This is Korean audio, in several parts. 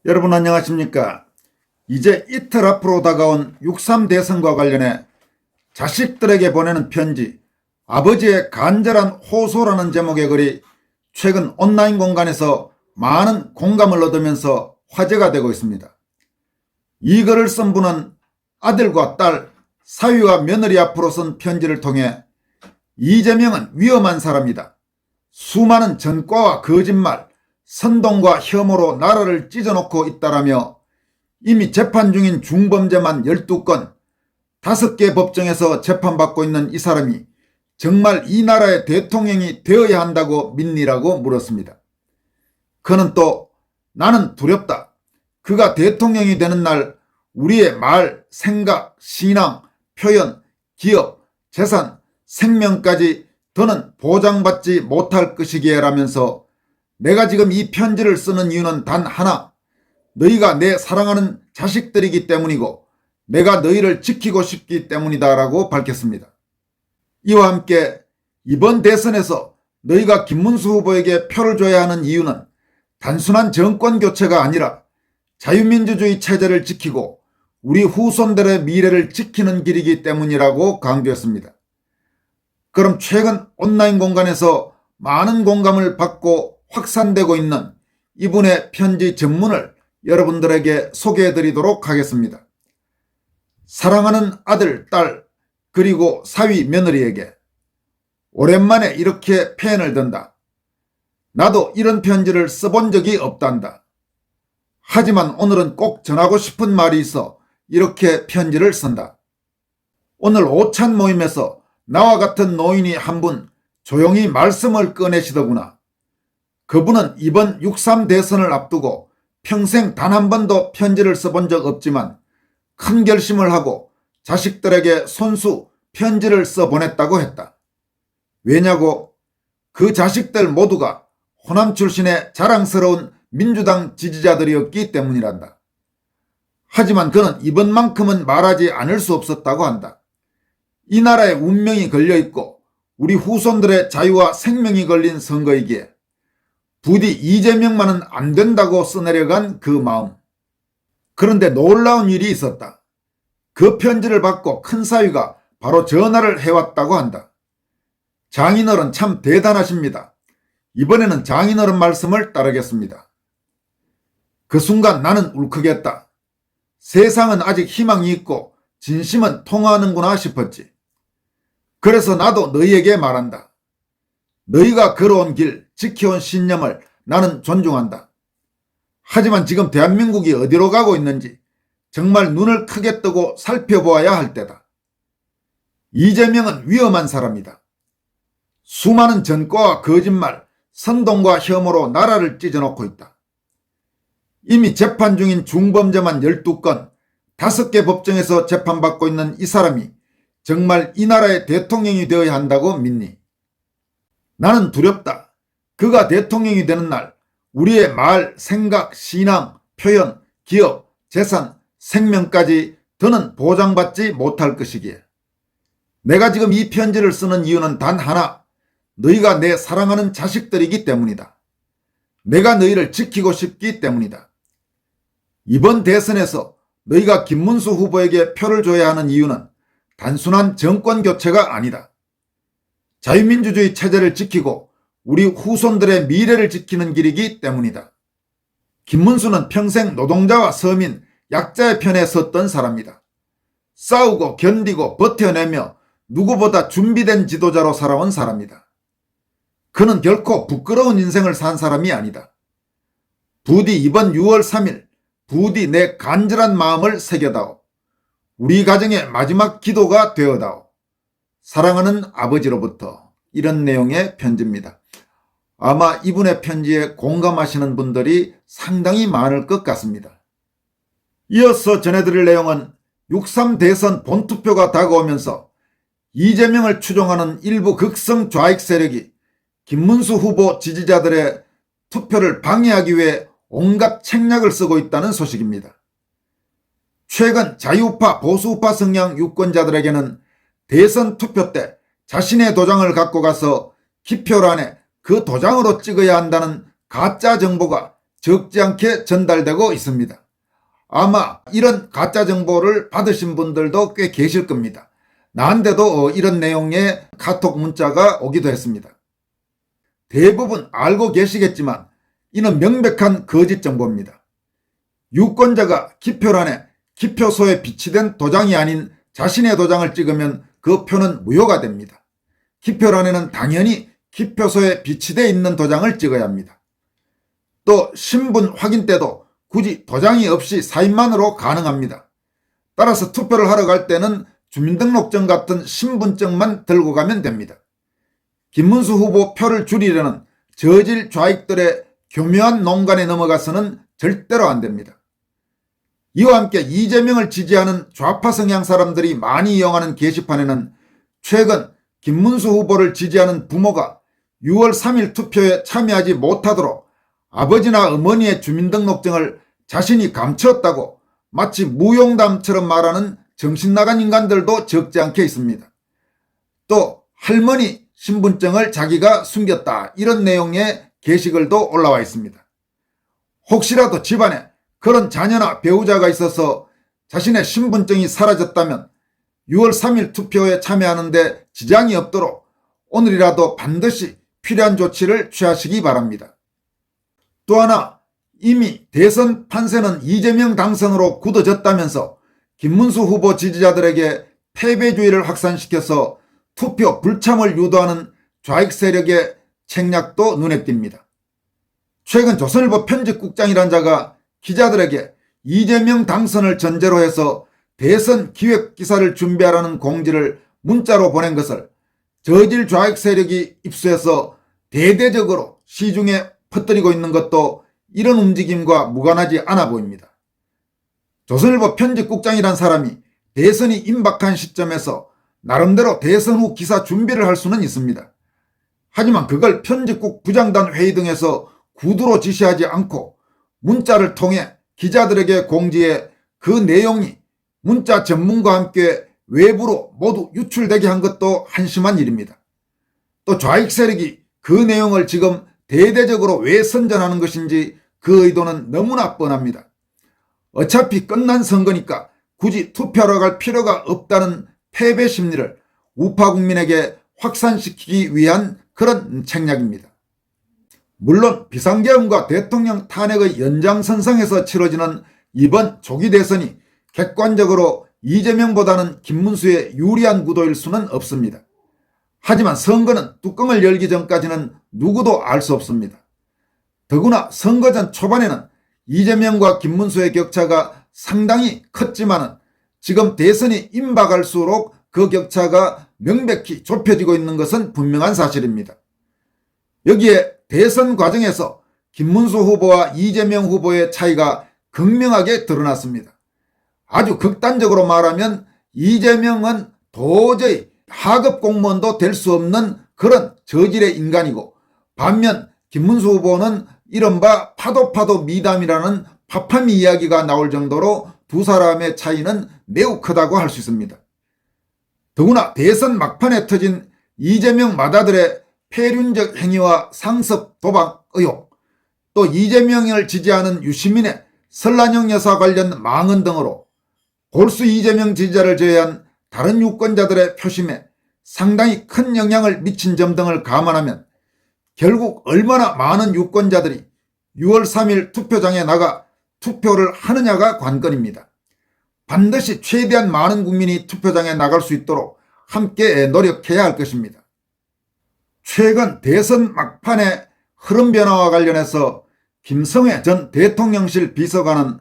여러분 안녕하십니까? 이제 이틀 앞으로 다가온 6.3 대선과 관련해 자식들에게 보내는 편지, 아버지의 간절한 호소라는 제목의 글이 최근 온라인 공간에서 많은 공감을 얻으면서 화제가 되고 있습니다. 이 글을 쓴 분은 아들과 딸, 사위와 며느리 앞으로 쓴 편지를 통해 이재명은 위험한 사람이다. 수많은 전과와 거짓말, 선동과 혐오로 나라를 찢어놓고 있다라며 이미 재판 중인 중범죄만 12건, 5개 법정에서 재판받고 있는 이 사람이 정말 이 나라의 대통령이 되어야 한다고 믿니라고 물었습니다. 그는 또 나는 두렵다. 그가 대통령이 되는 날 우리의 말, 생각, 신앙, 표현, 기업, 재산, 생명까지 더는 보장받지 못할 것이기에 라면서 내가 지금 이 편지를 쓰는 이유는 단 하나, 너희가 내 사랑하는 자식들이기 때문이고 내가 너희를 지키고 싶기 때문이다 라고 밝혔습니다. 이와 함께 이번 대선에서 너희가 김문수 후보에게 표를 줘야 하는 이유는 단순한 정권 교체가 아니라 자유민주주의 체제를 지키고 우리 후손들의 미래를 지키는 길이기 때문이라고 강조했습니다. 그럼 최근 온라인 공간에서 많은 공감을 받고 확산되고 있는 이분의 편지 전문을 여러분들에게 소개해드리도록 하겠습니다. 사랑하는 아들, 딸, 그리고 사위, 며느리에게 오랜만에 이렇게 펜을 든다. 나도 이런 편지를 써본 적이 없단다. 하지만 오늘은 꼭 전하고 싶은 말이 있어 이렇게 편지를 쓴다. 오늘 오찬 모임에서 나와 같은 노인이 한 분 조용히 말씀을 꺼내시더구나. 그분은 이번 6.3 대선을 앞두고 평생 단 한 번도 편지를 써본 적 없지만 큰 결심을 하고 자식들에게 손수 편지를 써보냈다고 했다. 왜냐고? 그 자식들 모두가 호남 출신의 자랑스러운 민주당 지지자들이었기 때문이란다. 하지만 그는 이번만큼은 말하지 않을 수 없었다고 한다. 이 나라의 운명이 걸려있고 우리 후손들의 자유와 생명이 걸린 선거이기에 부디 이재명만은 안 된다고 써내려간 그 마음. 그런데 놀라운 일이 있었다. 그 편지를 받고 큰사위가 바로 전화를 해왔다고 한다. 장인어른 참 대단하십니다. 이번에는 장인어른 말씀을 따르겠습니다. 그 순간 나는 울컥했다. 세상은 아직 희망이 있고 진심은 통하는구나 싶었지. 그래서 나도 너희에게 말한다. 너희가 걸어온 길, 지켜온 신념을 나는 존중한다. 하지만 지금 대한민국이 어디로 가고 있는지 정말 눈을 크게 뜨고 살펴보아야 할 때다. 이재명은 위험한 사람이다. 수많은 전과와 거짓말, 선동과 혐오로 나라를 찢어놓고 있다. 이미 재판 중인 중범죄만 12건, 5개 법정에서 재판받고 있는 이 사람이 정말 이 나라의 대통령이 되어야 한다고 믿니? 나는 두렵다. 그가 대통령이 되는 날 우리의 말, 생각, 신앙, 표현, 기업, 재산, 생명까지 더는 보장받지 못할 것이기에. 내가 지금 이 편지를 쓰는 이유는 단 하나, 너희가 내 사랑하는 자식들이기 때문이다. 내가 너희를 지키고 싶기 때문이다. 이번 대선에서 너희가 김문수 후보에게 표를 줘야 하는 이유는 단순한 정권 교체가 아니다. 자유민주주의 체제를 지키고 우리 후손들의 미래를 지키는 길이기 때문이다. 김문수는 평생 노동자와 서민, 약자의 편에 섰던 사람이다. 싸우고 견디고 버텨내며 누구보다 준비된 지도자로 살아온 사람이다. 그는 결코 부끄러운 인생을 산 사람이 아니다. 부디 이번 6월 3일 부디 내 간절한 마음을 새겨다오. 우리 가정의 마지막 기도가 되어다오. 사랑하는 아버지로부터. 이런 내용의 편지입니다. 아마 이분의 편지에 공감하시는 분들이 상당히 많을 것 같습니다. 이어서 전해드릴 내용은 6.3 대선 본투표가 다가오면서 이재명을 추종하는 일부 극성 좌익 세력이 김문수 후보 지지자들의 투표를 방해하기 위해 온갖 책략을 쓰고 있다는 소식입니다. 최근 자유우파 보수우파 성향 유권자들에게는 대선 투표 때 자신의 도장을 갖고 가서 기표란에 그 도장으로 찍어야 한다는 가짜 정보가 적지 않게 전달되고 있습니다. 아마 이런 가짜 정보를 받으신 분들도 꽤 계실 겁니다. 나한테도 이런 내용의 카톡 문자가 오기도 했습니다. 대부분 알고 계시겠지만 이는 명백한 거짓 정보입니다. 유권자가 기표란에 기표소에 비치된 도장이 아닌 자신의 도장을 찍으면 그 표는 무효가 됩니다. 기표란에는 당연히 기표소에 비치되어 있는 도장을 찍어야 합니다. 또 신분 확인 때도 굳이 도장이 없이 사인만으로 가능합니다. 따라서 투표를 하러 갈 때는 주민등록증 같은 신분증만 들고 가면 됩니다. 김문수 후보 표를 줄이려는 저질 좌익들의 교묘한 농간에 넘어가서는 절대로 안 됩니다. 이와 함께 이재명을 지지하는 좌파 성향 사람들이 많이 이용하는 게시판에는 최근 김문수 후보를 지지하는 부모가 6월 3일 투표에 참여하지 못하도록 아버지나 어머니의 주민등록증을 자신이 감췄다고 마치 무용담처럼 말하는 정신나간 인간들도 적지 않게 있습니다. 또 할머니 신분증을 자기가 숨겼다, 이런 내용의 게시글도 올라와 있습니다. 혹시라도 집안에 그런 자녀나 배우자가 있어서 자신의 신분증이 사라졌다면 6월 3일 투표에 참여하는데 지장이 없도록 오늘이라도 반드시 필요한 조치를 취하시기 바랍니다. 또 하나, 이미 대선 판세는 이재명 당선으로 굳어졌다면서 김문수 후보 지지자들에게 패배주의를 확산시켜서 투표 불참을 유도하는 좌익 세력의 책략도 눈에 띕니다. 최근 조선일보 편집국장이란 자가 기자들에게 이재명 당선을 전제로 해서 대선 기획 기사를 준비하라는 공지를 문자로 보낸 것을 저질 좌익 세력이 입수해서 대대적으로 시중에 퍼뜨리고 있는 것도 이런 움직임과 무관하지 않아 보입니다. 조선일보 편집국장이란 사람이 대선이 임박한 시점에서 나름대로 대선 후 기사 준비를 할 수는 있습니다. 하지만 그걸 편집국 부장단 회의 등에서 구두로 지시하지 않고 문자를 통해 기자들에게 공지해 그 내용이 문자 전문가와 함께 외부로 모두 유출되게 한 것도 한심한 일입니다. 또 좌익 세력이 그 내용을 지금 대대적으로 왜 선전하는 것인지 그 의도는 너무나 뻔합니다. 어차피 끝난 선거니까 굳이 투표하러 갈 필요가 없다는 패배 심리를 우파 국민에게 확산시키기 위한 그런 책략입니다. 물론 비상계엄과 대통령 탄핵의 연장선상에서 치러지는 이번 조기 대선이 객관적으로 이재명보다는 김문수에 유리한 구도일 수는 없습니다. 하지만 선거는 뚜껑을 열기 전까지는 누구도 알 수 없습니다. 더구나 선거 전 초반에는 이재명과 김문수의 격차가 상당히 컸지만은 지금 대선이 임박할수록 그 격차가 명백히 좁혀지고 있는 것은 분명한 사실입니다. 여기에 대선 과정에서 김문수 후보와 이재명 후보의 차이가 극명하게 드러났습니다. 아주 극단적으로 말하면 이재명은 도저히 하급 공무원도 될 수 없는 그런 저질의 인간이고, 반면 김문수 후보는 이른바 파도 미담이라는 파파미 이야기가 나올 정도로 두 사람의 차이는 매우 크다고 할 수 있습니다. 더구나 대선 막판에 터진 이재명 마다들의 폐륜적 행위와 상습 도박 의혹, 또 이재명을 지지하는 유시민의 설란영 여사 관련 망언 등으로 골수 이재명 지지자를 제외한 다른 유권자들의 표심에 상당히 큰 영향을 미친 점 등을 감안하면 결국 얼마나 많은 유권자들이 6월 3일 투표장에 나가 투표를 하느냐가 관건입니다. 반드시 최대한 많은 국민이 투표장에 나갈 수 있도록 함께 노력해야 할 것입니다. 최근 대선 막판의 흐름 변화와 관련해서 김성회 전 대통령실 비서관은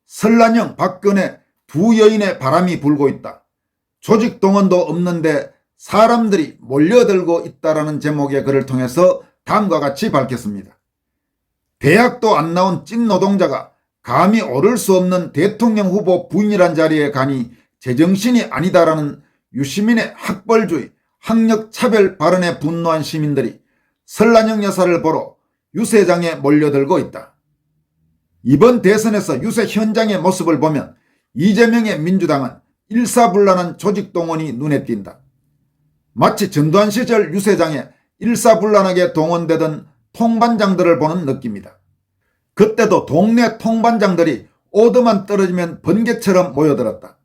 설란영, 박근혜 두 여인의 바람이 불고 있다. 조직 동원도 없는데 사람들이 몰려들고 있다라는 제목의 글을 통해서 다음과 같이 밝혔습니다. 대학도 안 나온 찐 노동자가 감히 오를 수 없는 대통령 후보 부인이란 자리에 가니 제정신이 아니다라는 유시민의 학벌주의, 학력차별 발언에 분노한 시민들이 설란영 여사를 보러 유세장에 몰려들고 있다. 이번 대선에서 유세 현장의 모습을 보면 이재명의 민주당은 일사불란한 조직동원이 눈에 띈다. 마치 전두환 시절 유세장에 일사불란하게 동원되던 통반장들을 보는 느낌이다. 그때도 동네 통반장들이 오더만 떨어지면 번개처럼 모여들었다.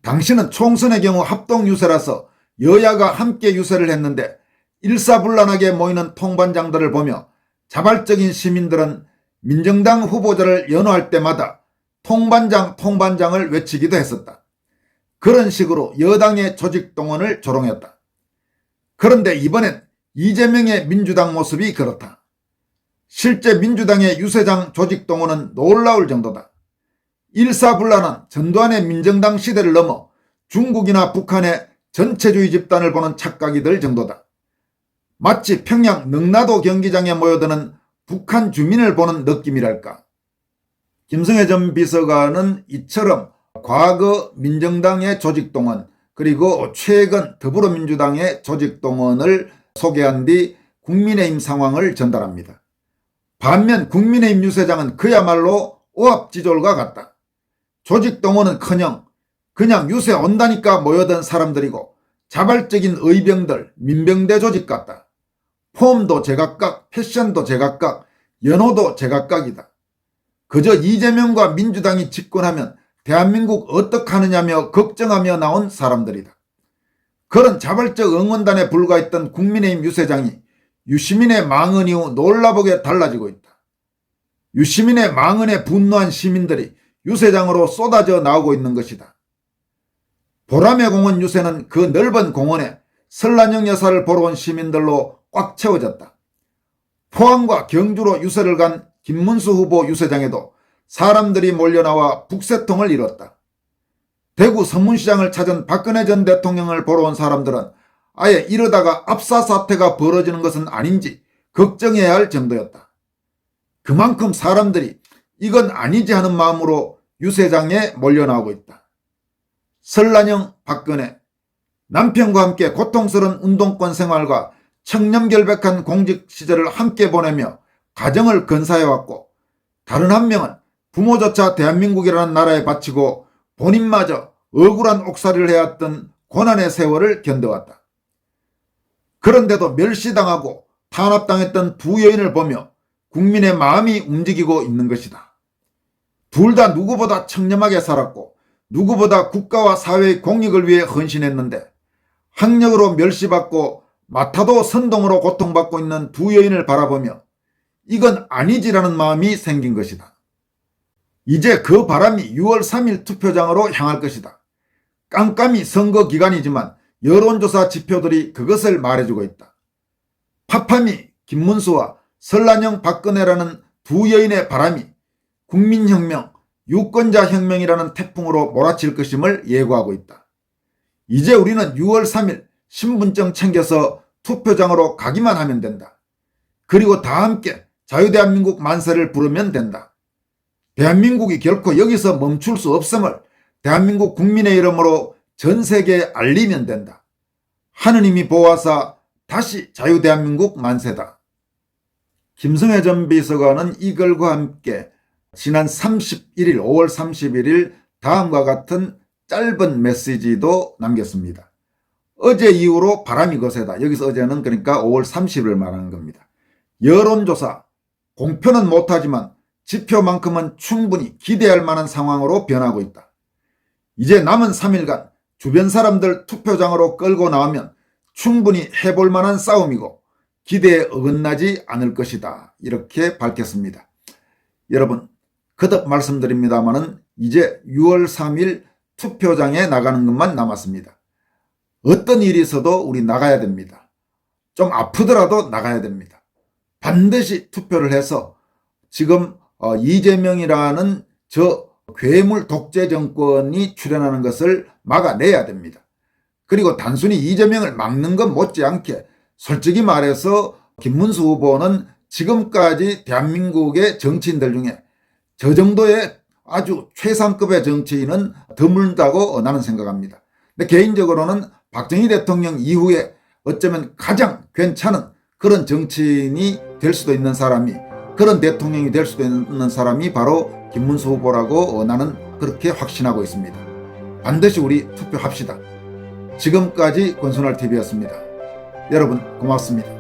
당시는 총선의 경우 합동유세라서 여야가 함께 유세를 했는데 일사불란하게 모이는 통반장들을 보며 자발적인 시민들은 민정당 후보자를 연호할 때마다 통반장을 외치기도 했었다. 그런 식으로 여당의 조직동원을 조롱했다. 그런데 이번엔 이재명의 민주당 모습이 그렇다. 실제 민주당의 유세장 조직동원은 놀라울 정도다. 일사불란한 전두환의 민정당 시대를 넘어 중국이나 북한의 전체주의 집단을 보는 착각이 들 정도다. 마치 평양 능라도 경기장에 모여드는 북한 주민을 보는 느낌이랄까. 김성애 전 비서관은 이처럼 과거 민정당의 조직동원 그리고 최근 더불어민주당의 조직동원을 소개한 뒤 국민의힘 상황을 전달합니다. 반면 국민의힘 유세장은 그야말로 오합지졸과 같다. 조직동원은커녕 그냥 유세 온다니까 모여든 사람들이고 자발적인 의병들, 민병대 조직 같다. 폼도 제각각, 패션도 제각각, 연호도 제각각이다. 그저 이재명과 민주당이 집권하면 대한민국 어떡하느냐며 걱정하며 나온 사람들이다. 그런 자발적 응원단에 불과했던 국민의힘 유세장이 유시민의 망언 이후 놀라보게 달라지고 있다. 유시민의 망언에 분노한 시민들이 유세장으로 쏟아져 나오고 있는 것이다. 보람의 공원 유세는 그 넓은 공원에 설란영 여사를 보러 온 시민들로 꽉 채워졌다. 포항과 경주로 유세를 간 김문수 후보 유세장에도 사람들이 몰려나와 북새통을 이뤘다. 대구 서문시장을 찾은 박근혜 전 대통령을 보러 온 사람들은 아예 이러다가 압사 사태가 벌어지는 것은 아닌지 걱정해야 할 정도였다. 그만큼 사람들이 이건 아니지 하는 마음으로 유세장에 몰려나오고 있다. 설란영 박근혜, 남편과 함께 고통스러운 운동권 생활과 청렴결백한 공직 시절을 함께 보내며 가정을 건사해왔고 다른 한 명은 부모조차 대한민국이라는 나라에 바치고 본인마저 억울한 옥살이를 해왔던 고난의 세월을 견뎌왔다. 그런데도 멸시당하고 탄압당했던 두 여인을 보며 국민의 마음이 움직이고 있는 것이다. 둘 다 누구보다 청렴하게 살았고 누구보다 국가와 사회의 공익을 위해 헌신했는데 학력으로 멸시받고 마타도 선동으로 고통받고 있는 두 여인을 바라보며 이건 아니지라는 마음이 생긴 것이다. 이제 그 바람이 6월 3일 투표장으로 향할 것이다. 깜깜이 선거 기간이지만 여론조사 지표들이 그것을 말해주고 있다. 파파미 김문수와 설란영 박근혜라는 두 여인의 바람이 국민혁명, 유권자혁명이라는 태풍으로 몰아칠 것임을 예고하고 있다. 이제 우리는 6월 3일 신분증 챙겨서 투표장으로 가기만 하면 된다. 그리고 다 함께 자유대한민국 만세를 부르면 된다. 대한민국이 결코 여기서 멈출 수 없음을 대한민국 국민의 이름으로 전 세계에 알리면 된다. 하느님이 보호하사 다시 자유대한민국 만세다. 김성애 전 비서관은 이 글과 함께 지난 31일 5월 31일 다음과 같은 짧은 메시지도 남겼습니다. 어제 이후로 바람이 거세다. 여기서 어제는 그러니까 5월 30일을 말하는 겁니다. 여론조사 공표는 못하지만 지표만큼은 충분히 기대할 만한 상황으로 변하고 있다. 이제 남은 3일간 주변 사람들 투표장으로 끌고 나오면 충분히 해볼 만한 싸움이고 기대에 어긋나지 않을 것이다. 이렇게 밝혔습니다. 여러분 거듭 말씀드립니다마는 이제 6월 3일 투표장에 나가는 것만 남았습니다. 어떤 일이 있어도 우리 나가야 됩니다. 좀 아프더라도 나가야 됩니다. 반드시 투표를 해서 지금 이재명이라는 저 괴물 독재 정권이 출현하는 것을 막아내야 됩니다. 그리고 단순히 이재명을 막는 것 못지않게 솔직히 말해서 김문수 후보는 지금까지 대한민국의 정치인들 중에 저 정도의 아주 최상급의 정치인은 드물다고 나는 생각합니다. 근데 개인적으로는 박정희 대통령 이후에 어쩌면 가장 괜찮은 그런 정치인이 될 수도 있는 사람이, 그런 대통령이 될 수도 있는 사람이 바로 김문수 후보라고 나는 그렇게 확신하고 있습니다. 반드시 우리 투표합시다. 지금까지 권순할TV였습니다. 여러분 고맙습니다.